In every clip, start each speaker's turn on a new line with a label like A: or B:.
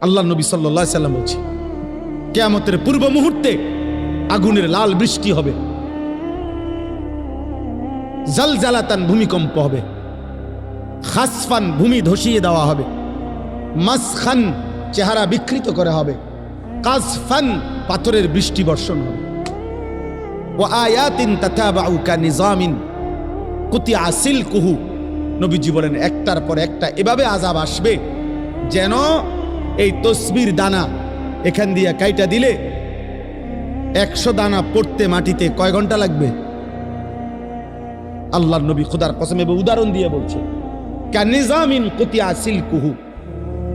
A: আল্লাহ নবী সাল্লাল্লাহু আলাইহি সাল্লাম বলছে কিয়ামতের পূর্ব মুহূর্তে আগুনের লাল বৃষ্টি হবে, জালজালাতান ভূমিকম্প হবে, খাসফান ভূমি ধসিয়ে দেওয়া হবে, মাসখান চেহারা বিকৃত করা হবে, কাসফান পাথরের বৃষ্টি বর্ষণ হবে, ওয়া আয়াতিন তাতাবাউ কানিজামিন কুতিয়া সিলকুহু। নবীজি বলেন একটার পর একটা এভাবে আযাব আসবে যেন এই তসবির দানা এখান দিয়ে কাইটা দিলে 100 দানা পড়তে মাটিতে কয় ঘন্টা লাগবে? আল্লাহর নবী খোদার কসম এবং উদাহরণ দিয়ে বলছে কানিজামিন কুতিয়া সিলকুহু,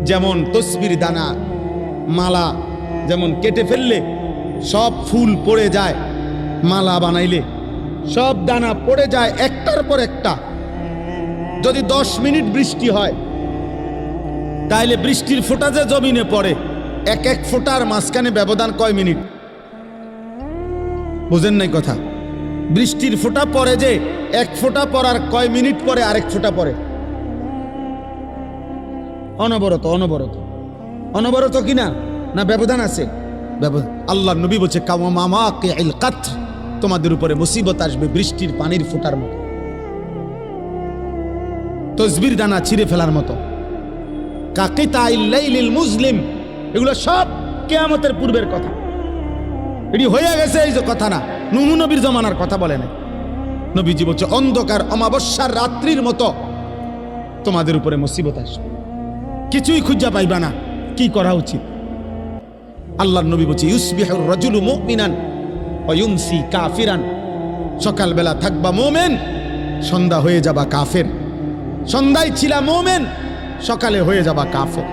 A: যেমন তসবির দানা মালা যেমন কেটে ফেললে সব ফুল পড়ে যায়, মালা বানাইলে সব দানা পড়ে যায় একটার পর একটা। যদি 10 মিনিট বৃষ্টি হয় তাহলে বৃষ্টির ফোঁটা যে জমিনে পড়ে এক এক ফোঁটার মাঝখানে ব্যবধান কয় মিনিট? বুঝেন নাই কথা? বৃষ্টির ফোঁটা পড়ে যে এক ফোঁটা পড়ার কয় মিনিট পরে আরেক ফোঁটা পড়ে? অনবরত অনবরত অনবরত কিনা না ব্যবধান আছে? ব্যবধান। আল্লাহ নবী বলছে কাওয়ামামাকিল কাতর, তোমাদের উপরে মুসিবত আসবে বৃষ্টির পানির ফোঁটার মতো, তসবির দানা ছিঁড়ে ফেলার মতো, কাকিতাইল লাইলিল মুজলিম। এগুলো সব কিয়ামতের পূর্বের কথা, এটি হয়ে গেছে এই যে কথা না, নূহ নবীর জমানার কথা বলে না। নবীজি বলছে অন্ধকার অমাবস্যার রাত্রির মতো তোমাদের উপরে মুসিবত আসবে, কিছুই খুঁজা পাইবা না। কি করা উচিত? আল্লাহর নবী বলছে ইউসবিহুর রাজুলু মুমিনান ওয়া ইউমসি কাফিরান, সকালবেলা থাকবা মুমিন, সন্ধ্যা হয়ে যাবা কাফের। সন্ধ্যায় ছিলা মুমিন, সকালে হয়ে যাবা কাফের।